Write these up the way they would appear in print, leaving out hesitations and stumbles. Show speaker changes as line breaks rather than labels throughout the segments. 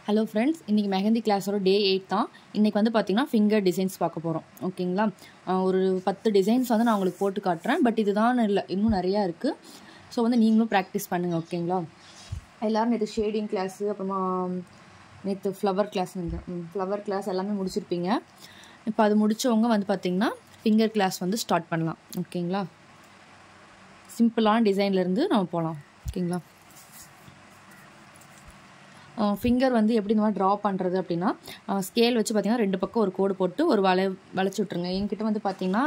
Hello friends, இன்றைக்கி மெஹந்தி கிளாஸோட டே 8 தான். இன்றைக்கி வந்து பார்த்திங்கன்னா ஃபிங்கர் டிசைன்ஸ் பார்க்க போகிறோம். ஓகேங்களா? ஒரு 10 டிசைன்ஸ் வந்து நான் உங்களுக்கு போட்டு காட்டுறேன். பட் இதுதான் இல்லை, இன்னும் நிறையா இருக்குது. ஸோ வந்து நீங்களும் ப்ராக்டிஸ் பண்ணுங்கள். ஓகேங்களா? எல்லோரும் நேற்று ஷேடிங் கிளாஸு, அப்புறமா நேற்று ஃப்ளவர் கிளாஸ் எல்லாமே முடிச்சிருப்பீங்க. இப்போ அது முடித்தவங்க வந்து பார்த்திங்கன்னா ஃபிங்கர் கிளாஸ் வந்து ஸ்டார்ட் பண்ணலாம். ஓகேங்களா? சிம்பிளான டிசைன்லேருந்து நம்ம போகலாம். ஓகேங்களா? ஃபிங்கர் வந்து எப்படி இந்த மாதிரி ட்ரா பண்ணுறது அப்படின்னா, ஸ்கேல் வச்சு பார்த்திங்கன்னா 2 பக்கம் ஒரு கோடு போட்டு ஒரு வளைச்சி விட்ருங்க. என்கிட்ட வந்து பார்த்திங்கன்னா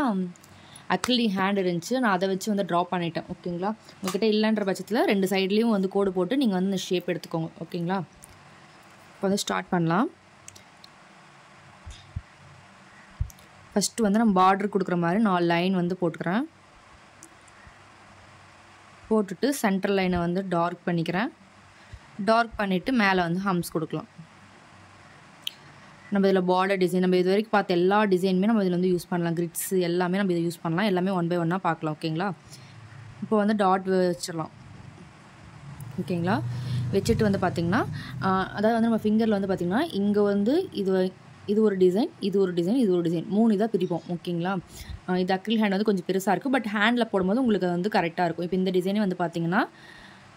அக்ரிலிக் ஹேண்ட் இருந்துச்சு, நான் அதை வச்சு வந்து ட்ரா பண்ணிட்டேன். ஓகேங்களா? உங்கள்கிட்ட இல்லைன்ற பட்சத்தில் 2 சைட்லேயும் வந்து கோடு போட்டு நீங்கள் வந்து இந்த ஷேப் எடுத்துக்கோங்க. ஓகேங்களா? இப்போ வந்து ஸ்டார்ட் பண்ணலாம். ஃபஸ்ட்டு வந்து நம்ம பார்டர் கொடுக்குற மாதிரி 4 லைன் வந்து போட்டுக்கிறேன். போட்டுட்டு சென்டர் லைனை வந்து டார்க் பண்ணிக்கிறேன். டார்க் பண்ணிவிட்டு மேலே வந்து ஹம்ஸ் கொடுக்கலாம். நம்ம இதில் பார்டர் டிசைன், நம்ம இது வரைக்கும் பார்த்த எல்லா டிசைனுமே நம்ம இதில் வந்து யூஸ் பண்ணலாம். கிரிட்ஸு எல்லாமே நம்ம இதை யூஸ் பண்ணலாம். எல்லாமே 1 by 1 பார்க்கலாம். ஓகேங்களா? இப்போ வந்து டாட் வச்சிடலாம். ஓகேங்களா? வச்சுட்டு வந்து பார்த்திங்கன்னா அதாவது வந்து நம்ம ஃபிங்கரில் வந்து பார்த்திங்கன்னா இங்கே வந்து இது ஒரு டிசைன், இது ஒரு டிசைன், இது ஒரு டிசைன், 3 இதாக பிரிப்போம். ஓகேங்களா? இது அக்ரில் ஹேண்ட் வந்து கொஞ்சம் பெருசாக இருக்குது. பட் ஹேண்டில் போடும்போது உங்களுக்கு வந்து கரெக்டாக இருக்கும். இப்போ இந்த டிசைனே வந்து பார்த்திங்கன்னா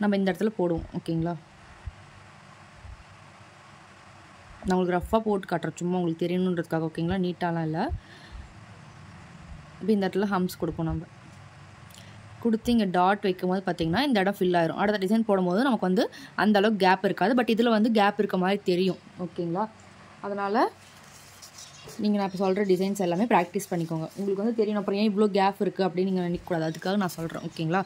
நம்ம இந்த இடத்துல போடுவோம். ஓகேங்களா? நான் உங்களுக்கு ரஃபாக போட்டு காட்டுறேன், சும்மா உங்களுக்கு தெரியணுன்றதுக்காக. ஓகேங்களா? நீட்டாலாம் இல்லை. இப்போ இந்த இடத்துல ஹம்ஸ் கொடுப்போம். நம்ம கொடுத்து இங்கே டாட் வைக்கும் போது பார்த்திங்கன்னா இந்த இடம் ஃபில் ஆயிரும். அடுத்த டிசைன் போடும்போது நமக்கு வந்து அந்த அளவுக்கு கேப் இருக்காது. பட் இதில் வந்து கேப் இருக்க மாதிரி தெரியும். ஓகேங்களா? அதனால் நீங்கள் நான் இப்போ சொல்கிற டிசைன்ஸ் எல்லாமே ப்ராக்டிஸ் பண்ணிக்கோங்க. உங்களுக்கு வந்து தெரியும் அப்புறம் ஏன் இவ்வளோ கேப் இருக்குது அப்படின்னு நீங்கள் நினைக்கக்கூடாது. அதுக்காக நான் சொல்கிறேன். ஓகேங்களா?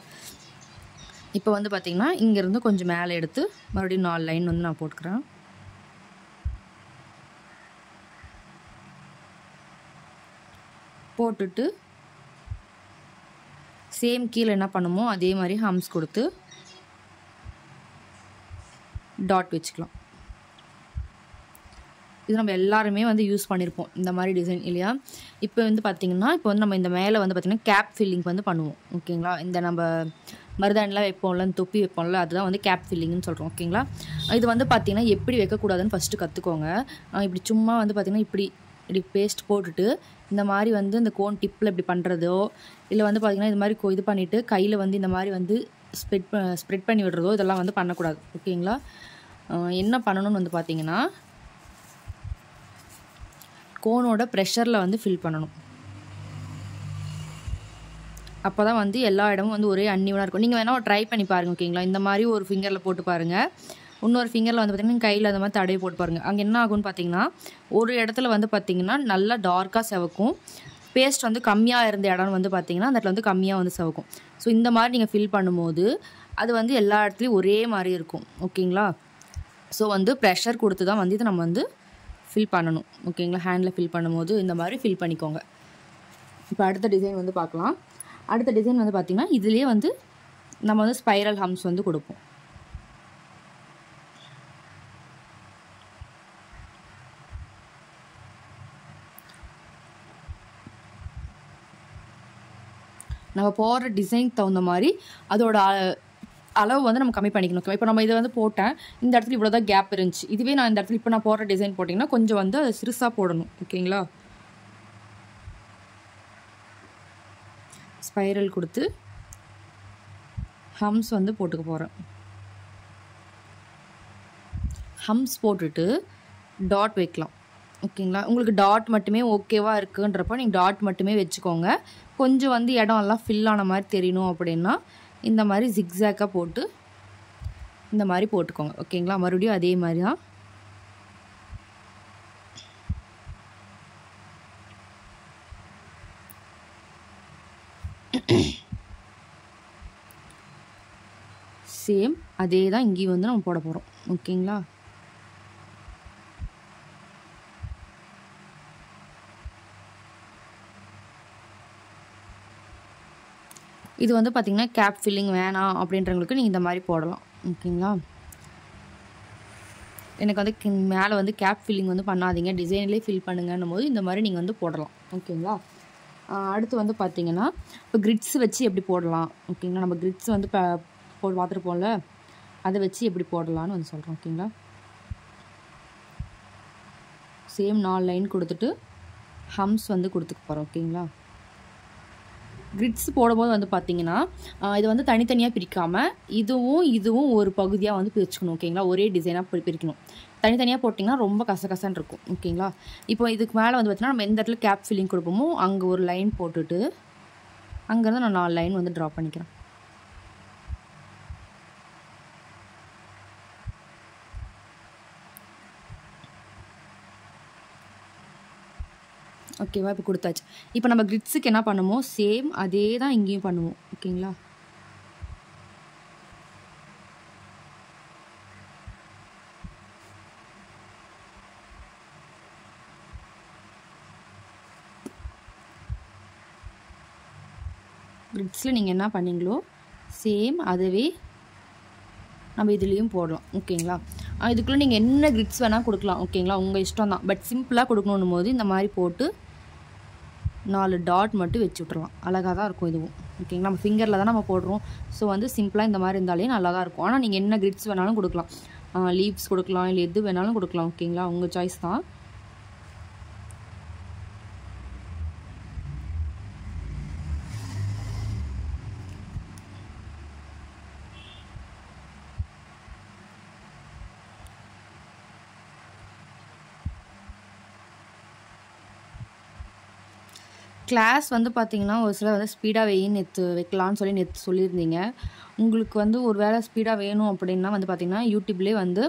இப்போ வந்து பார்த்திங்கன்னா இங்கேருந்து கொஞ்சம் மேலே எடுத்து மறுபடியும் 4 லைன் வந்து நான் போட்டுக்கிறேன். போட்டுட்டு சேம் கீழே என்ன பண்ணுமோ அதே மாதிரி ஹம்ஸ் கொடுத்து டாட் வச்சுக்கலாம். இது நம்ம எல்லாருமே வந்து யூஸ் பண்ணியிருப்போம் இந்த மாதிரி டிசைன், இல்லையா? இப்போ வந்து பார்த்திங்கன்னா இப்போ வந்து நம்ம இந்த மேலே வந்து பார்த்திங்கன்னா கேப் ஃபில்லிங் வந்து பண்ணுவோம். ஓகேங்களா? இந்த நம்ம மருதாணிலாம் வைப்போம்ல, தொப்பி வைப்போம்ல, அதுதான் வந்து கேப் ஃபில்லிங்னு சொல்கிறோம். ஓகேங்களா? இது வந்து பார்த்திங்கன்னா எப்படி வைக்கக்கூடாதுன்னு ஃபஸ்ட்டு கற்றுக்கோங்க. இப்படி சும்மா வந்து பார்த்திங்கன்னா இப்படி பேஸ்ட் போட்டுட்டு இந்த மாதிரி வந்து இந்த கோன் டிப்பில் இப்படி பண்ணுறதோ, இல்லை வந்து பார்த்திங்கன்னா இது மாதிரி இது பண்ணிவிட்டு கையில் வந்து இந்த மாதிரி வந்து ஸ்ப்ரெட் பண்ணி விடுறதோ, இதெல்லாம் வந்து பண்ணக்கூடாது. ஓகேங்களா? என்ன பண்ணணும்னு வந்து பார்த்திங்கன்னா கோனோட ப்ரெஷரில் வந்து ஃபில் பண்ணணும். அப்போ தான் வந்து எல்லா இடமும் வந்து ஒரே அன்னிவனாக இருக்கும். நீங்கள் வேணால் ட்ரை பண்ணி பாருங்கள். ஓகேங்களா? இந்த மாதிரி ஒரு ஃபிங்கரில் போட்டு பாருங்கள். இன்னொரு ஃபிங்கரில் வந்து பார்த்திங்கன்னா கையில் அந்த மாதிரி தடவை போட்டு பாருங்கள். அங்கே என்ன ஆகும்னு பார்த்திங்கன்னா ஒரு இடத்துல வந்து பார்த்திங்கன்னா நல்லா டார்க்காக செவக்கும். பேஸ்ட் வந்து கம்மியாக இருந்த இடம் வந்து பார்த்திங்கன்னா அந்த இடத்துல வந்து கம்மியாக வந்து செவக்கும். ஸோ இந்த மாதிரி நீங்கள் ஃபில் பண்ணும்போது அது வந்து எல்லா இடத்துலையும் ஒரே மாதிரி இருக்கும். ஓகேங்களா? ஸோ வந்து ப்ரெஷர் கொடுத்து தான் வந்து இதை நம்ம வந்து ஃபில் பண்ணணும். ஓகேங்களா? ஹேண்டில் ஃபில் பண்ணும்போது இந்த மாதிரி ஃபில் பண்ணிக்கோங்க. இப்போ அடுத்த டிசைன் வந்து பார்க்கலாம். அடுத்த டிசைன் வந்து பார்த்திங்கன்னா இதுலேயே வந்து நம்ம வந்து ஸ்பைரல் ஹம்ஸ் வந்து கொடுப்போம். நம்ம போடுற டிசைனுக்கு தகுந்த மாதிரி அதோட அளவு வந்து நம்ம கம்மி பண்ணிக்கணும். இப்போ நம்ம இதை வந்து போட்டேன், இந்த இடத்துல இவ்வளோ தான் கேப் இருந்துச்சு. இதுவே நான் இந்த இடத்துல இப்போ நான் போடுற டிசைன் போட்டிங்கன்னா கொஞ்சம் வந்து அதை சிறுசாக போடணும். ஓகேங்களா? ஸ்பைரல் கொடுத்து ஹம்ஸ் வந்து போட்டுக்க போகிறேன். ஹம்ஸ் போட்டுட்டு டாட் வைக்கலாம். ஓகேங்களா? உங்களுக்கு டாட் மட்டுமே ஓகேவாக இருக்குன்றப்போ நீங்கள் டாட் மட்டுமே வச்சுக்கோங்க. கொஞ்சம் வந்து இடம் எல்லாம் ஃபில் ஆன மாதிரி தெரியணும் அப்படின்னா இந்த மாதிரி ஜிக்ஸாக்காக போட்டு இந்த மாதிரி போட்டுக்கோங்க. ஓகேங்களா? மறுபடியும் அதே மாதிரி தான். சேம் அதே தான் இங்கேயும் வந்து நம்ம போட போகிறோம். ஓகேங்களா? இது வந்து பார்த்திங்கன்னா கேப் ஃபில்லிங் வேணாம் அப்படின்றவங்களுக்கு நீங்கள் இந்த மாதிரி போடலாம். ஓகேங்களா? எனக்கு வந்து மேலே வந்து கேப் ஃபில்லிங் வந்து பண்ணாதீங்க, டிசைன்லேயே ஃபில் பண்ணுங்கன்னும் போது இந்த மாதிரி நீங்கள் வந்து போடலாம். ஓகேங்களா? அடுத்து வந்து பார்த்திங்கன்னா இப்போ கிரிட்ஸ் வச்சு எப்படி போடலாம். ஓகேங்களா? நம்ம கிரிட்ஸ் வந்து பார்த்துருப்போம்ல, அதை வச்சு எப்படி போடலான்னு வந்து சொல்கிறோம். ஓகேங்களா? சேம் 4 லைன் கொடுத்துட்டு ஹம்ஸ் வந்து கொடுத்துக்க போகிறோம். ஓகேங்களா? கிரிட்ஸ் போடும்போது வந்து பார்த்தீங்கன்னா இது வந்து தனித்தனியாக பிரிக்காமல் இதுவும் ஒரு பகுதியாக வந்து பிரிச்சுக்கணும். ஓகேங்களா? ஒரே டிசைனாக பிரிக்கணும். தனித்தனியாக போட்டிங்கன்னா ரொம்ப கசகசன்னு இருக்கும். ஓகேங்களா? இப்போ இதுக்கு மேலே வந்து பார்த்தீங்கன்னா நம்ம எந்த இடத்துல கேப் ஃபில்லிங் கொடுப்போமோ அங்கே ஒரு லைன் போட்டுட்டு அங்கேருந்து நான் 4 லைன் வந்து ட்ரா பண்ணிக்கிறேன். ஓகேவா? இப்போ கொடுத்தாச்சு. இப்போ நம்ம கிரிட்ஸுக்கு என்ன பண்ணுமோ சேம் அதே தான் இங்கேயும் பண்ணுவோம். ஓகேங்களா? கிரிட்ஸில் நீங்கள் என்ன பண்ணீங்களோ சேம் அதுவே நம்ம இதுலேயும் போடலாம். ஓகேங்களா? இதுக்குள்ளே நீங்கள் என்ன கிரிட்ஸ் வேணால் கொடுக்கலாம். ஓகேங்களா? உங்கள் இஷ்டம் தான். பட் சிம்பிளாக கொடுக்கணும் போது இந்த மாதிரி போட்டு 4 டாட் மட்டும் வச்சு விட்றலாம். அழகாக தான் இருக்கும் இதுவும். ஓகேங்களா? நம்ம ஃபிங்கரில் தான் நம்ம போடுறோம். ஸோ வந்து சிம்பிளாக இந்த மாதிரி இருந்தாலே நல்லா தான் இருக்கும். ஆனால் நீங்கள் என்ன கிரிட்ஸ் வேணாலும் கொடுக்கலாம். லீவ்ஸ் கொடுக்கலாம், இல்லை எது வேணாலும் கொடுக்கலாம். ஓகேங்களா? உங்கள் சாய்ஸ் தான். கிளாஸ் வந்து பார்த்தீங்கன்னா ஒரு சிலர் வந்து ஸ்பீடாக வைக்கலான்னு சொல்லி நேற்று சொல்லியிருந்தீங்க. உங்களுக்கு வந்து ஒரு வேளை ஸ்பீடாக வேணும் அப்படின்னா வந்து பார்த்தீங்கன்னா யூடியூப்லேயே வந்து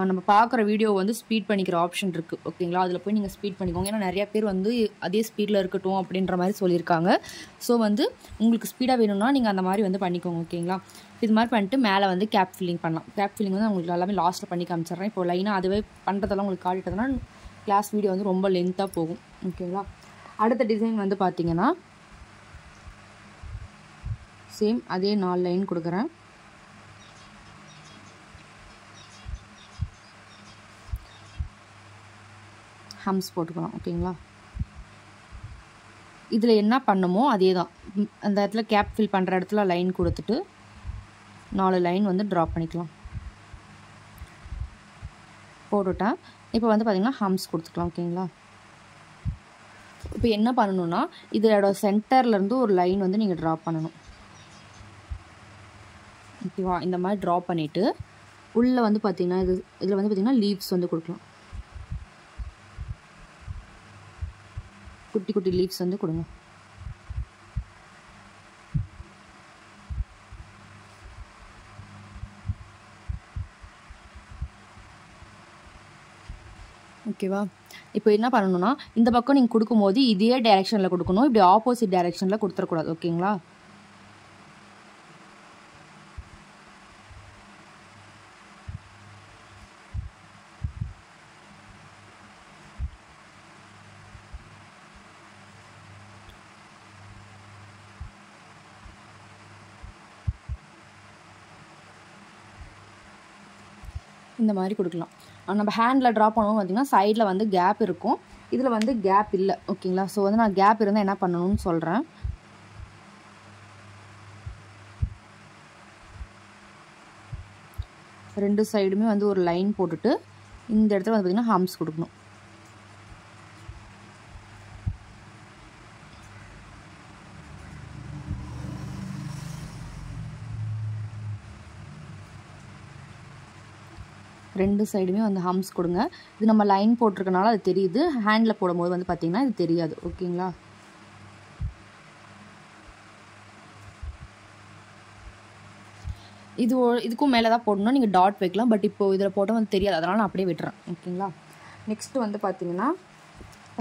நம்ம பார்க்குற வீடியோ வந்து ஸ்பீட் பண்ணிக்கிற ஆப்ஷன் இருக்குது. ஓகேங்களா? அதில் போய் நீங்கள் ஸ்பீட் பண்ணிக்கோங்க. ஏன்னா நிறைய பேர் வந்து அதே ஸ்பீடில் இருக்கட்டும் அப்படின்ற மாதிரி சொல்லியிருக்காங்க. ஸோ வந்து உங்களுக்கு ஸ்பீடாக வேணும்னா நீங்கள் அந்த மாதிரி வந்து பண்ணிக்கோங்க. ஓகேங்களா? இது மாதிரி பண்ணிட்டு மேலே வந்து கேப் ஃபில்லிங் பண்ணலாம். கேப் ஃபில்லிங் வந்து உங்களுக்கு எல்லாமே லாஸ்ட்டில் பண்ணி காமிச்சிட்றேன். இப்போ லைனாக அதுவே பண்ணுறதெல்லாம் உங்களுக்கு காட்டிட்டதுன்னா கிளாஸ் வீடியோ வந்து ரொம்ப லென்த்தாக போகும். ஓகேங்களா? அடுத்த டிசைன் வந்து பார்த்தீங்கன்னா சேம் அதே 4 லைன் கொடுக்குறேன். ஹம்ஸ் போட்டுக்கலாம். ஓகேங்களா? இதில் என்ன பண்ணுமோ அதே தான். அந்த இடத்துல கேப் ஃபில் பண்ணுற இடத்துல லைன் கொடுத்துட்டு 4 லைன் வந்து ட்ரா பண்ணிக்கலாம். போட்டுட்டேன். இப்போ வந்து பார்த்திங்கன்னா ஹம்ஸ் கொடுத்துக்கலாம். ஓகேங்களா? இப்போ என்ன பண்ணணும்னா இதோட சென்டர்லேருந்து ஒரு லைன் வந்து நீங்கள் ட்ரா பண்ணணும். ஓகேவா? இந்த மாதிரி ட்ரா பண்ணிவிட்டு உள்ளே வந்து பார்த்திங்கன்னா இதில் வந்து பார்த்திங்கன்னா லீவ்ஸ் வந்து கொடுக்கலாம். குட்டி குட்டி லீவ்ஸ் வந்து கொடுங்க. ஓகேவா? இப்போ என்ன பண்ணணும்னா இந்த பக்கம் நீங்கள் கொடுக்கும்போது இதே டைரெக்ஷனில் கொடுக்கணும். இப்படி ஆப்போசிட் டைரெக்ஷனில் கொடுத்துடக்கூடாது. ஓகேங்களா? இந்த மாதிரி கொடுக்கலாம். நம்ம ஹேண்டில் ட்ரா பண்ணுவோம் பார்த்திங்கன்னா சைடில் வந்து கேப் இருக்கும். இதில் வந்து கேப் இல்லை. ஓகேங்களா? ஸோ வந்து நான் கேப் இருந்தால் என்ன பண்ணணும்னு சொல்கிறேன். ரெண்டு சைடுமே வந்து ஒரு லைன் போட்டுட்டு இந்த இடத்துல வந்து பார்த்திங்கன்னா ஹம்ஸ் கொடுக்கணும். ரெண்டு சைடுமே வந்து ஹம்ஸ் கொடுங்க. இது நம்ம லைன் போட்டிருக்கனால அது தெரியுது. ஹேண்டில் போடும்போது வந்து பார்த்திங்கன்னா இது தெரியாது. ஓகேங்களா? இதுக்கும் மேலே தான் போடணும். நீங்கள் டாட் வைக்கலாம். பட் இப்போது இதில் போட்டால் வந்து தெரியாது. அதனால் நான் அப்படியே விட்டுறேன். ஓகேங்களா? நெக்ஸ்ட்டு வந்து பார்த்திங்கன்னா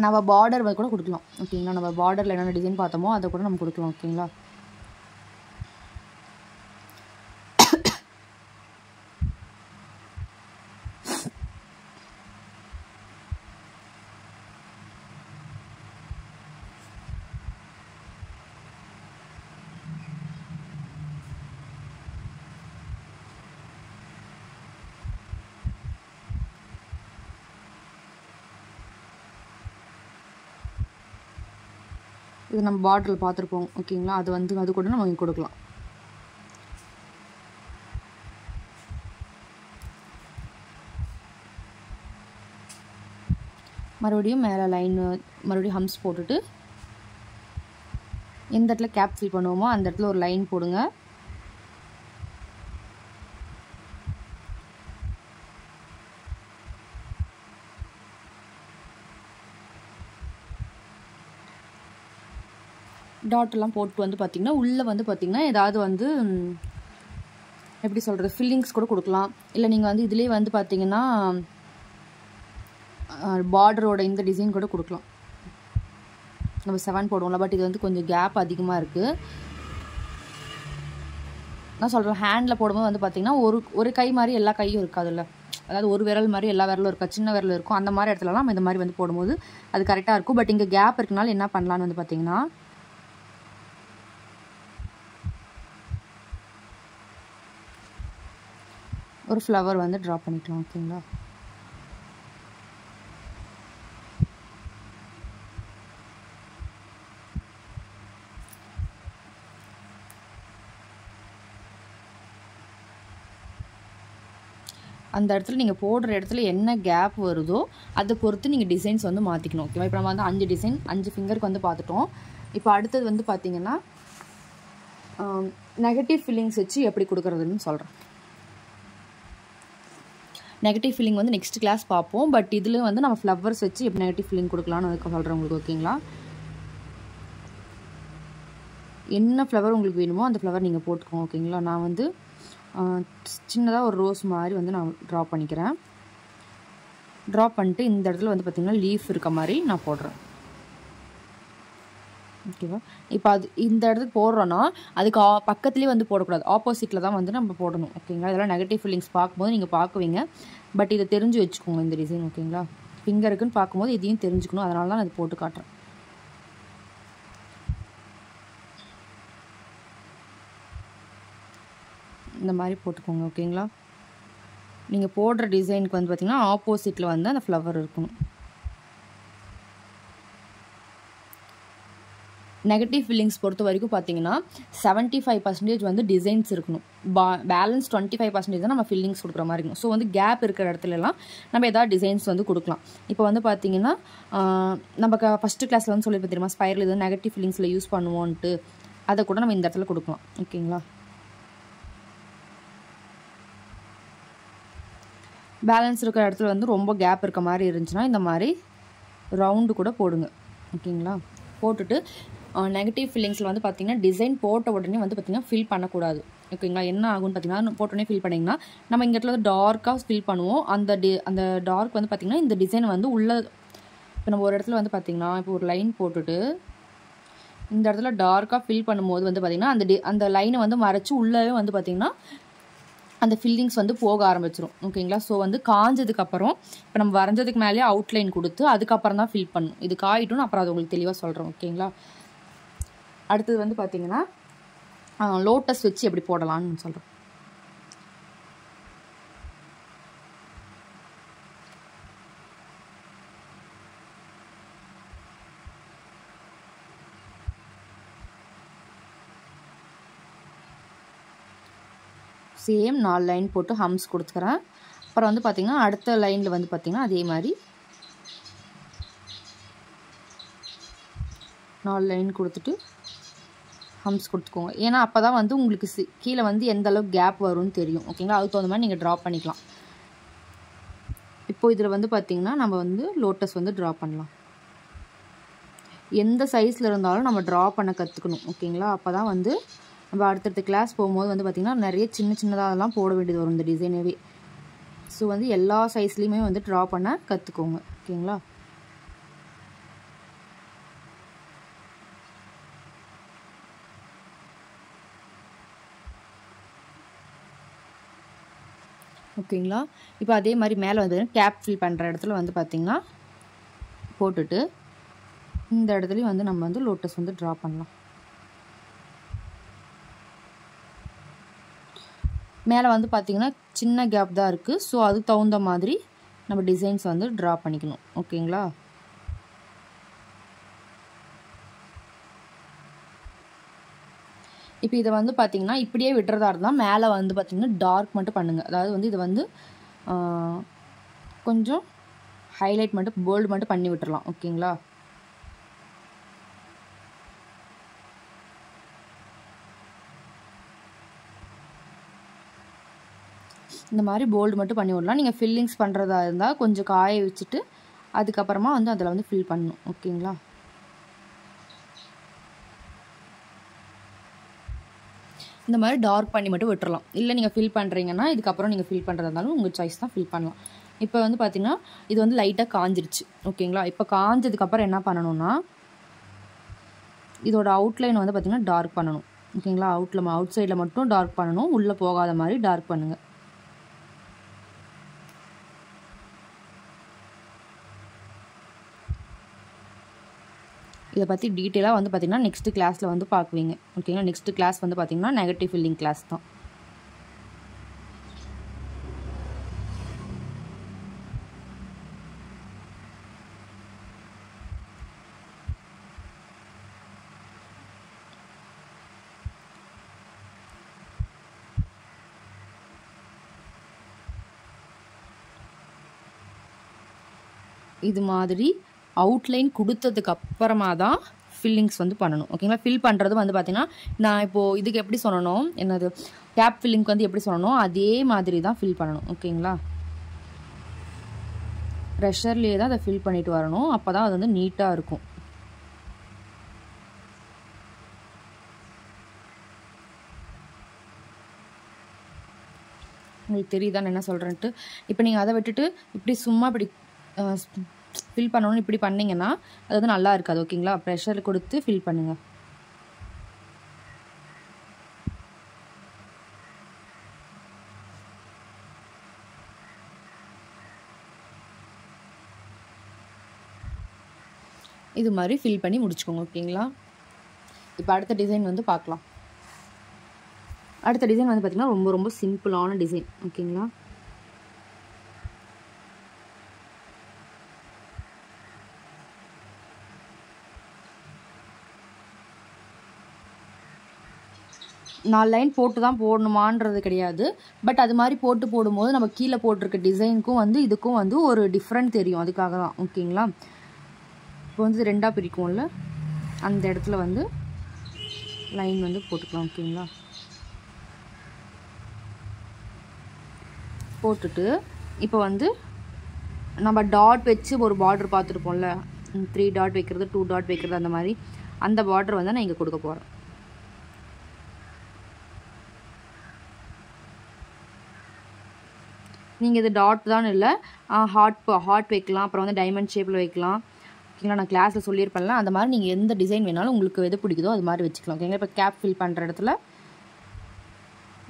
நம்ம பார்டர் கூட கொடுக்கலாம். ஓகேங்களா? நம்ம பார்டரில் என்னென்ன டிசைன் பார்த்தோமோ அதை கூட நம்ம கொடுக்கலாம். ஓகேங்களா? இது நம்ம பாட்டில் பார்த்துருப்போம். ஓகேங்களா? அது கூட நம்ம இங்கே கொடுக்கலாம். மறுபடியும் மேலே லைன் மறுபடியும் ஹம்ஸ் போட்டுட்டு எந்த இடத்துல கேப் ஃபில் பண்ணுவோமோ அந்த இடத்துல ஒரு லைன் போடுங்க. டாட்டெல்லாம் போட்டு வந்து பார்த்திங்கன்னா உள்ளே வந்து பார்த்திங்கன்னா ஏதாவது வந்து எப்படி சொல்கிறது ஃபில்லிங்ஸ் கூட கொடுக்கலாம். இல்லை நீங்கள் வந்து இதிலே வந்து பார்த்திங்கன்னா பார்டரோட இந்த டிசைன் கூட கொடுக்கலாம். நம்ம 7 போடுவோம்ல, பட் இது வந்து கொஞ்சம் கேப் அதிகமாக இருக்குது. நான் சொல்கிறேன் ஹேண்டில் போடும்போது வந்து பார்த்திங்கன்னா ஒரு கை மாதிரி எல்லா கையும் இருக்காதுல்ல, அதாவது ஒரு விரல் மாதிரி எல்லா விரலும் இருக்கா, சின்ன விரல் இருக்கும். அந்த மாதிரி இடத்துலலாம் நம்ம இந்த மாதிரி வந்து போடும்போது அது கரெக்டாக இருக்கும். பட் இங்கே கேப் இருக்கனால என்ன பண்ணலான்னு வந்து பார்த்திங்கன்னா ஒரு ஃப்ளவர் வந்து ட்ரா பண்ணிக்கலாம். ஓகேங்களா? அந்த இடத்துல நீங்கள் போடுற இடத்துல என்ன கேப் வருதோ அதை பொறுத்து நீங்கள் டிசைன்ஸ் வந்து மாற்றிக்கணும். ஓகேவா? இப்போ நம்ம வந்து 5 டிசைன் 5 ஃபிங்கருக்கு வந்து பார்த்துட்டோம். இப்போ அடுத்தது வந்து பார்த்திங்கன்னா நெகட்டிவ் ஃபீலிங்ஸ் வச்சு எப்படி கொடுக்குறதுன்னு சொல்கிறேன். நெகட்டிவ் ஃபீலிங் வந்து நெக்ஸ்ட் கிளாஸ் பார்ப்போம். பட் இதில் வந்து நம்ம ஃப்ளவர்ஸ் வச்சு எப்படி நெகட்டிவ் ஃபீலிங் கொடுக்கலான்னு அதுக்கு சொல்கிறேன் உங்களுக்கு. ஓகேங்களா? என்ன ஃப்ளவர் உங்களுக்கு வேணுமோ அந்த ஃப்ளவர் நீங்கள் போட்டுக்கோங்க. ஓகேங்களா? நான் வந்து சின்னதாக ஒரு ரோஸ் மாதிரி வந்து நான் ட்ரா பண்ணிக்கிறேன். ட்ரா பண்ணிட்டு இந்த இடத்துல வந்து பார்த்திங்கன்னா லீஃப் இருக்க மாதிரி நான் போடுறேன். ஓகேவா? இப்போ அது இந்த இடத்துக்கு போடுறோன்னா அதுக்கு பக்கத்துலேயே வந்து போடக்கூடாது, ஆப்போசிட்டில் தான் வந்து நம்ம போடணும். ஓகேங்களா? இதெல்லாம் நெகட்டிவ் ஃபீலிங்ஸ் பார்க்கும்போது நீங்கள் பார்க்குவீங்க. பட் இதை தெரிஞ்சு வச்சுக்கோங்க இந்த டிசைன். ஓகேங்களா? ஃபிங்கருக்குன்னு பார்க்கும்போது இதையும் தெரிஞ்சுக்கணும். அதனால தான் நான் இது போட்டு காட்டுறேன். இந்த மாதிரி போட்டுக்கோங்க. ஓகேங்களா? நீங்கள் போடுற டிசைனுக்கு வந்து பார்த்திங்கன்னா ஆப்போசிட்டில் வந்து அந்த ஃப்ளவர் இருக்கணும். நெகட்டிவ் ஃபீலிங்ஸ் பொறுத்த வரைக்கும் பார்த்தீங்கன்னா 75% வந்து டிசைன்ஸ் இருக்கணும். பேலன்ஸ் 25% தான் நம்ம ஃபீலிங்ஸ் கொடுக்குற மாதிரி இருக்கணும். ஸோ வந்து கேப் இருக்கிற இடத்துலலாம் நம்ம எதாவது டிசைன்ஸ் வந்து கொடுக்கலாம். இப்போ வந்து பார்த்தீங்கன்னா நம்ம ஃபஸ்ட்டு கிளாஸில் வந்து சொல்லியிருப்போம் தெரியுமா, ஸ்பைரல் இது நெகட்டிவ் ஃபீலிங்ஸில் யூஸ் பண்ணுவோன்ட்டு, அதை கூட நம்ம இந்த இடத்துல கொடுக்கலாம். ஓகேங்களா? பேலன்ஸ் இருக்கிற இடத்துல வந்து ரொம்ப கேப் இருக்க மாதிரி இருந்துச்சுன்னா இந்த மாதிரி ரவுண்டு கூட போடுங்க. ஓகேங்களா? போட்டுட்டு நெகட்டிவ் ஃபீலிங்ஸில் வந்து பார்த்திங்கன்னா டிசைன் போட்ட உடனே வந்து பார்த்திங்கன்னா ஃபில் பண்ணக்கூடாது. ஓகேங்களா? என்ன ஆகும்னு பார்த்திங்கன்னா போட்டோடனே ஃபில் பண்ணிங்கன்னா நம்ம இங்கே இடத்துல டார்க்காக ஃபில் பண்ணுவோம். அந்த டார்க் வந்து பார்த்திங்கன்னா இந்த டிசைன் வந்து உள்ள இப்போ நம்ம ஒரு இடத்துல வந்து பார்த்திங்கன்னா இப்போ ஒரு லைன் போட்டுட்டு இந்த இடத்துல டார்க்காக ஃபில் பண்ணும்போது வந்து பார்த்திங்கன்னா அந்த லைனை வந்து மறைச்சி உள்ளவே வந்து பார்த்திங்கன்னா அந்த ஃபில்லிங்ஸ் வந்து போக ஆரம்பிச்சிடும். ஓகேங்களா? ஸோ வந்து காஞ்சதுக்கப்புறம் இப்போ நம்ம வரைஞ்சதுக்கு மேலேயே அவுட்லைன் கொடுத்து அதுக்கப்புறம் தான் ஃபில் பண்ணணும். இது காயிட்டும் அப்புறம் அது உங்களுக்கு தெளிவாக சொல்கிறோம். ஓகேங்களா? அடுத்தது வந்து பார்த்திங்கன்னா லோட்டஸ் வச்சு எப்படி போடலான்னு சொல்கிறோம். சேம் 4 லைன் போட்டு ஹம்ஸ் கொடுத்துக்கிறேன். அப்புறம் வந்து பார்த்திங்கன்னா அடுத்த லைனில் வந்து பார்த்திங்கன்னா அதே மாதிரி 4 லைன் கொடுத்துட்டு ஹம்ஸ் கொடுத்துக்கோங்க. ஏன்னா அப்போ தான் வந்து உங்களுக்கு கீழே வந்து எந்த அளவுக்கு கேப் வரும்னு தெரியும். ஓகேங்களா? அதுக்கு தகுந்த மாதிரி நீங்கள் ட்ரா பண்ணிக்கலாம். இப்போ இதில் வந்து பார்த்திங்கன்னா நம்ம வந்து லோட்டஸ் வந்து ட்ரா பண்ணலாம். எந்த சைஸில் இருந்தாலும் நம்ம ட்ரா பண்ண கற்றுக்கணும். ஓகேங்களா? அப்போ தான் வந்து நம்ம அடுத்தடுத்த கிளாஸ் போகும்போது வந்து பார்த்திங்கன்னா நிறைய சின்னதாகலாம் போட வேண்டியது வரும் இந்த டிசைனவே. ஸோ வந்து எல்லா சைஸ்லேயுமே வந்து ட்ரா பண்ண கற்றுக்கோங்க. ஓகேங்களா? ஓகேங்களா? இப்போ அதே மாதிரி மேலே வந்து கேப் ஃபில் பண்ணுற இடத்துல வந்து பார்த்திங்கன்னா போட்டுட்டு இந்த இடத்துலையும் வந்து நம்ம வந்து லோட்டஸ் வந்து ட்ரா பண்ணலாம். மேலே வந்து பார்த்திங்கன்னா சின்ன கேப் தான் இருக்குது. ஸோ அதுக்கு தகுந்த மாதிரி நம்ம டிசைன்ஸ் வந்து ட்ரா பண்ணிக்கணும். ஓகேங்களா? இப்போ இதை வந்து பார்த்திங்கன்னா இப்படியே விட்டுறதா இருந்தால் மேலே வந்து பார்த்திங்கன்னா டார்க் மட்டும் பண்ணுங்கள். அதாவது வந்து இது வந்து கொஞ்சம் ஹைலைட் மட்டும் போல்டு மட்டும் பண்ணி விட்டுறலாம். ஓகேங்களா? இந்த மாதிரி போல்டு மட்டும் பண்ணி விடலாம். நீங்கள் ஃபில்லிங்ஸ் பண்ணுறதா இருந்தால் கொஞ்சம் காய வச்சுட்டு அதுக்கப்புறமா வந்து அதில் வந்து ஃபில் பண்ணணும். ஓகேங்களா? இந்த மாதிரி டார்க் பண்ணி மட்டும் விட்டுறலாம். இல்லை நீங்கள் ஃபில் பண்ணுறீங்கன்னா இதுக்கப்புறம் நீங்கள் ஃபில் பண்ணுறதா இருந்தாலும் உங்கள் சாய்ஸ் தான், ஃபில் பண்ணலாம். இப்போ வந்து பார்த்திங்கன்னா இது வந்து லைட்டாக காஞ்சிருச்சு. ஓகேங்களா? இப்போ காஞ்சதுக்கப்புறம் என்ன பண்ணணும்னா இதோட அவுட்லைன் வந்து பார்த்திங்கன்னா டார்க் பண்ணணும். ஓகேங்களா? அவுட் சைடில் மட்டும் டார்க் பண்ணணும். உள்ளே போகாத மாதிரி டார்க் பண்ணுங்கள். இதை பற்றி டீட்டெயிலாக வந்து பார்த்திங்கன்னா நெக்ஸ்ட் கிளாஸில் வந்து பார்க்குவீங்க. ஓகேங்களா? நெக்ஸ்ட் கிளாஸ் வந்து பார்த்திங்கன்னா நெகட்டிவ் ஃபில்லிங் கிளாஸ் தான். இது மாதிரி அவுட்லைன் கொடுத்ததுக்கு அப்புறமா தான் ஃபில்லிங்ஸ் வந்து பண்ணணும். ஓகேங்களா? ஃபில் பண்ணுறது வந்து பார்த்திங்கன்னா நான் இப்போது இதுக்கு எப்படி சொன்னனோ, என்னது கேப் ஃபில்லிங்க்கு வந்து எப்படி சொன்னனோ அதே மாதிரி தான் ஃபில் பண்ணணும். ஓகேங்களா? ப்ரெஷர்லேயே தான் அதை ஃபில் பண்ணிட்டு வரணும். அப்போ தான் அது வந்து நீட்டாக இருக்கும். உங்களுக்கு தெரியுதான் என்ன சொல்கிறேன்ட்டு. இப்போ நீங்கள் அதை விட்டுட்டு இப்படி சும்மா இப்படி ஃபில் பண்ணணும்னு இப்படி பண்ணிங்கன்னா அது வந்து நல்லா இருக்காது. ஓகேங்களா? ப்ரெஷர் கொடுத்து ஃபில் பண்ணுங்கள். இது மாதிரி ஃபில் பண்ணி முடிச்சுக்கோங்க. ஓகேங்களா? இப்போ அடுத்த டிசைன் வந்து பார்க்கலாம். அடுத்த டிசைன் வந்து பார்த்திங்கன்னா ரொம்ப ரொம்ப சிம்பிளான டிசைன். ஓகேங்களா? நாலு லைன் போட்டு தான் போடணுமான்றது கிடையாது. பட் அது மாதிரி போட்டு போடும்போது நம்ம கீழே போட்டிருக்க டிசைனுக்கும் வந்து இதுக்கும் வந்து ஒரு டிஃப்ரெண்ட் தெரியும். அதுக்காக தான். ஓகேங்களா? இப்போ வந்து ரெண்டாக பிரிக்கும்ல அந்த இடத்துல வந்து லைன் வந்து போட்டுக்கலாம். ஓகேங்களா? போட்டுட்டு இப்போ வந்து நம்ம டாட் வச்சு ஒரு பார்டர் பார்த்துருப்போம்ல, 3 டாட் வைக்கிறது 2 டாட் வைக்கிறது அந்த மாதிரி அந்த பார்டர் வந்து நான் இங்கே கொடுக்க போகிறேன். நீங்கள் இது டாட் தான் இல்லை, ஹார்ட் வைக்கலாம், அப்புறம் வந்து டைமண்ட் ஷேப்பில் வைக்கலாம். ஓகேங்களா? நான் கிளாஸில் சொல்லியிருப்பேன்ல, அந்த மாதிரி நீங்கள் எந்த டிசைன் வேணாலும் உங்களுக்கு எது பிடிக்குதோ அது மாதிரி வச்சுக்கலாம். ஓகேங்களா? இப்போ கேப் ஃபில் பண்ணுற இடத்துல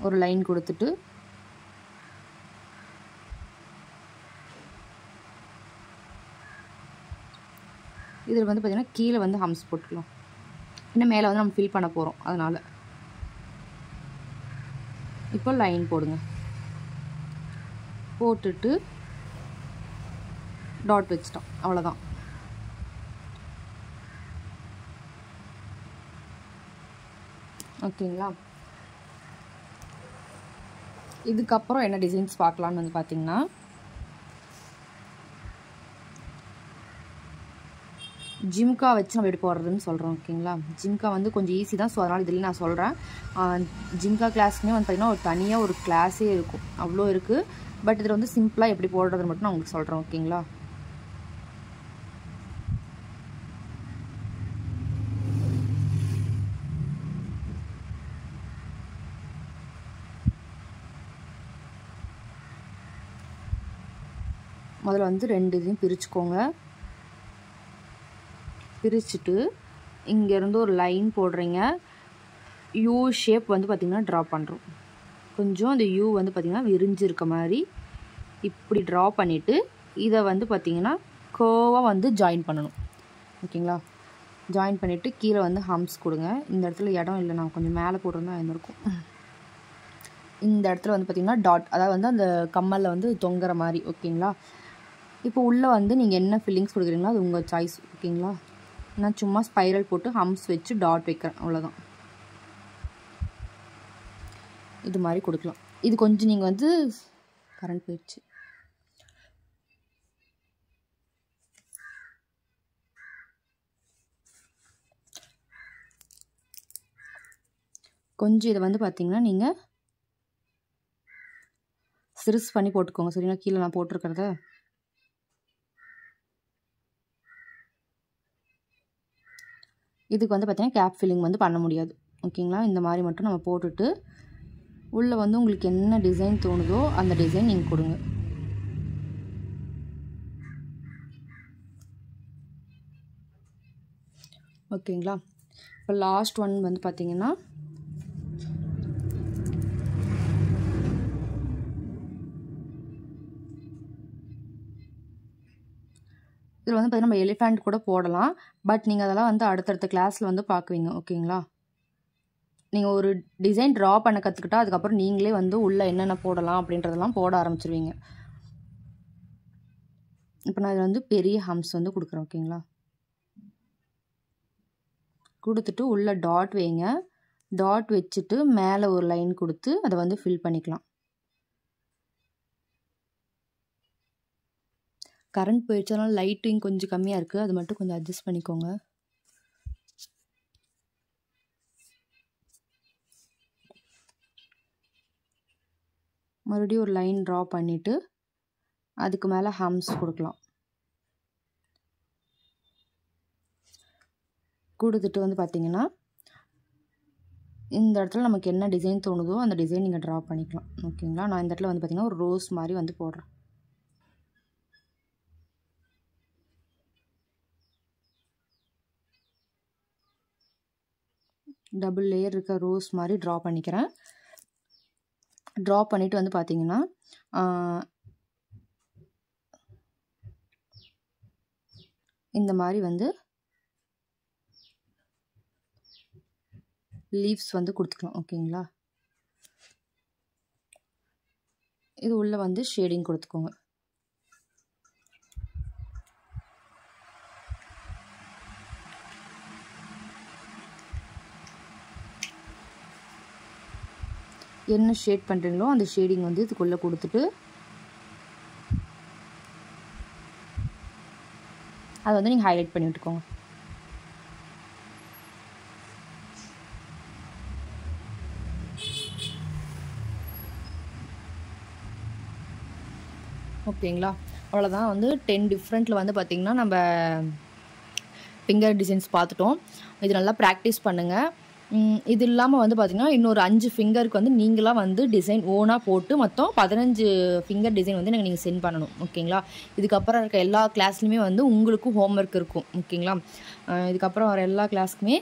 ஒரு லைன் கொடுத்துட்டு இதில் வந்து பார்த்திங்கன்னா கீழே வந்து ஹம்ஸ் போட்டுக்கலாம். இன்னும் மேலே வந்து நம்ம ஃபில் பண்ண போகிறோம். அதனால் இப்போ லைன் போடுங்க. போட்டுட்டு டாட் வச்சிட்டோம். அவ்வளோதான். ஓகேங்களா? இதுக்கப்புறம் என்ன டிசைன்ஸ் பார்க்கலான்னு வந்து பார்த்திங்கன்னா ஜிம்கா வச்சு நம்ம எப்படி போடுறதுன்னு சொல்கிறோம். ஓகேங்களா? ஜிம்கா வந்து கொஞ்சம் ஈஸி தான். ஸோ அதனால் இதில் நான் சொல்கிறேன். ஜிம்கா கிளாஸ்க்குமே வந்து பார்த்திங்கன்னா ஒரு தனியாக ஒரு கிளாஸே இருக்கும். அவ்வளோ இருக்குது. பட் இதில் வந்து சிம்பிளாக எப்படி போடுறதுன்னு மட்டும் நான் உங்களுக்கு சொல்கிறேன். ஓகேங்களா? முதல்ல வந்து 2 இதையும் பிரிச்சுக்கோங்க. பிரிச்சுட்டு இங்கேருந்து ஒரு லைன் போடுறீங்க. யூ ஷேப் வந்து பார்த்திங்கன்னா ட்ரா பண்ணுறோம். கொஞ்சம் அந்த யூ வந்து பார்த்திங்கன்னா விரிஞ்சிருக்க மாதிரி இப்படி ட்ரா பண்ணிவிட்டு இதை வந்து பார்த்திங்கன்னா கோவாக வந்து ஜாயின் பண்ணணும். ஓகேங்களா? ஜாயின் பண்ணிவிட்டு கீழே வந்து ஹம்ஸ் கொடுங்க. இந்த இடத்துல இடம் இல்லை, நான் கொஞ்சம் மேலே போட்டிருந்தா இருந்திருக்கும். இந்த இடத்துல வந்து பார்த்திங்கன்னா டாட், அதாவது வந்து அந்த கம்மலில் வந்து தொங்குற மாதிரி. ஓகேங்களா? இப்போ உள்ளே வந்து நீங்கள் என்ன ஃபில்லிங்ஸ் கொடுக்குறீங்களோ அது உங்கள் சாய்ஸ். ஓகேங்களா? நான் சும்மா ஸ்பைரல் போட்டு ஹம்ஸ் வச்சு டாட் வைக்கிறேன். அவ்வளோதான். இது மாதிரி கொடுக்கலாம். இது கொஞ்சம் நீங்கள் வந்து கரண்ட் போயிடுச்சு. கொஞ்சம் இதை வந்து பார்த்திங்கன்னா நீங்கள் சிறுசு பண்ணி போட்டுக்கோங்க சரிங்களா. கீழே நான் போட்டிருக்கிறத இதுக்கு வந்து பார்த்திங்கன்னா கேப் ஃபில்லிங் வந்து பண்ண முடியாது ஓகேங்களா. இந்த மாதிரி மட்டும் நம்ம போட்டுட்டு உள்ளே வந்து உங்களுக்கு என்ன டிசைன் தோணுதோ அந்த டிசைன் நீங்கள் கொடுங்க. ஓகேங்களா. இப்போ லாஸ்ட் ஒன் வந்து பார்த்திங்கன்னா இதில் வந்து பார்த்திங்கன்னா நம்ம எலிஃபண்ட் கூட போடலாம். பட் நீங்கள் அதெல்லாம் வந்து அடுத்தடுத்த கிளாஸில் வந்து பார்க்குவீங்க ஓகேங்களா. நீங்கள் ஒரு டிசைன் ட்ரா பண்ண கற்றுக்கிட்டா அதுக்கப்புறம் நீங்களே வந்து உள்ளே என்னென்ன போடலாம் அப்படின்றதெல்லாம் போட ஆரம்பிச்சிருவீங்க. இப்போ நான் இதில் வந்து பெரிய ஹம்ஸ் வந்து கொடுக்குறேன் ஓகேங்களா. கொடுத்துட்டு உள்ளே டாட் வைங்க. டாட் வச்சுட்டு மேலே ஒரு லைன் கொடுத்து அதை வந்து ஃபில் பண்ணிக்கலாம். கரண்ட் போயிடுச்சனால லைட்டிங் கொஞ்சம் கம்மியாக இருக்குது, அது மட்டும் கொஞ்சம் அட்ஜஸ்ட் பண்ணிக்கோங்க. மறுபடியும் ஒரு லைன் ட்ரா பண்ணிவிட்டு அதுக்கு மேலே ஹம்ஸ் கொடுக்கலாம். கொடுத்துட்டு வந்து பார்த்திங்கன்னா இந்த இடத்துல நமக்கு என்ன டிசைன் தோணுதோ அந்த டிசைன் நீங்கள் ட்ரா பண்ணிக்கலாம் ஓகேங்களா. நான் இந்த இடத்துல வந்து பார்த்திங்கன்னா ஒரு ரோஸ் மாதிரி வந்து போடுறேன். டபுள் லேயர் இருக்க ரோஸ் மாதிரி ட்ரா பண்ணிக்கிறேன். ட்ரா பண்ணிவிட்டு வந்து பார்த்திங்கன்னா இந்த மாதிரி வந்து லீவ்ஸ் வந்து கொடுத்துக்கலாம் ஓகேங்களா. இது உள்ளே வந்து ஷேடிங் கொடுத்துக்கோங்க. என்ன ஷேட் பண்ணுறீங்களோ அந்த ஷேடிங் வந்து இதுக்குள்ளே கொடுத்துட்டு அதை வந்து நீங்கள் ஹைலைட் பண்ணி விட்டுக்கோங்க. ஓகேங்களா. அவ்வளோதான் வந்து 10 டிஃப்ரெண்ட்டில் வந்து பார்த்திங்கன்னா நம்ம ஃபிங்கர் டிசைன்ஸ் பார்த்துட்டோம். இது நல்லா ப்ராக்டிஸ் பண்ணுங்கள். இது இல்லாமல் வந்து பார்த்திங்கன்னா இன்னொரு 5 ஃபிங்கருக்கு வந்து நீங்களாக வந்து டிசைன் ஓனாக போட்டு மொத்தம் 15 ஃபிங்கர் டிசைன் வந்து நீங்கள் சென்ட் பண்ணணும் ஓகேங்களா. இதுக்கப்புறம் இருக்க எல்லா கிளாஸ்லையுமே வந்து உங்களுக்கும் ஹோம்ஒர்க் இருக்கும் ஓகேங்களா. இதுக்கப்புறம் வர எல்லா கிளாஸ்க்குமே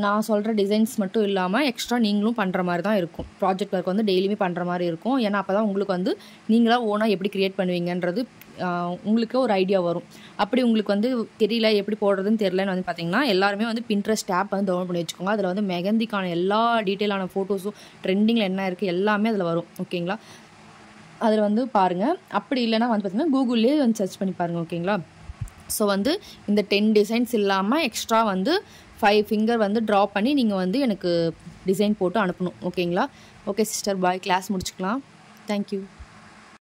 நான் சொல்கிற டிசைன்ஸ் மட்டும் இல்லாமல் எக்ஸ்ட்ரா நீங்களும் பண்ணுற மாதிரி தான் இருக்கும். ப்ராஜெக்ட் ஒர்க் வந்து டெய்லியுமே பண்ணுற மாதிரி இருக்கும். ஏன்னா அப்போ தான் உங்களுக்கு வந்து நீங்களாக ஓனாக எப்படி க்ரியேட் பண்ணுவீங்கன்றது உங்களுக்கு ஒரு ஐடியா வரும். அப்படி உங்களுக்கு வந்து தெரியல எப்படி போடுறதுன்னு தெரியலன்னு வந்து பார்த்திங்கன்னா எல்லாருமே வந்து பின்ட்ரெஸ்ட் ஆப் வந்து டவுன்லோட் பண்ணி வச்சுக்கோங்க. அதில் வந்து மெஹந்திக்கான எல்லா டீட்டெயிலான ஃபோட்டோஸும் ட்ரெண்டிங்கில் என்ன இருக்குது எல்லாமே அதில் வரும் ஓகேங்களா. அதில் வந்து பாருங்கள். அப்படி இல்லைனா வந்து பார்த்திங்கன்னா கூகுள்லேயே வந்து சர்ச் பண்ணி பாருங்கள் ஓகேங்களா. ஸோ வந்து இந்த 10 டிசைன்ஸ் இல்லாமல் எக்ஸ்ட்ரா வந்து 5 ஃபிங்கர் வந்து ட்ரா பண்ணி நீங்கள் வந்து எனக்கு டிசைன் போட்டு அனுப்பணும் ஓகேங்களா. ஓகே சிஸ்டர், பாய். கிளாஸ் முடிச்சுக்கலாம். தேங்க்யூ.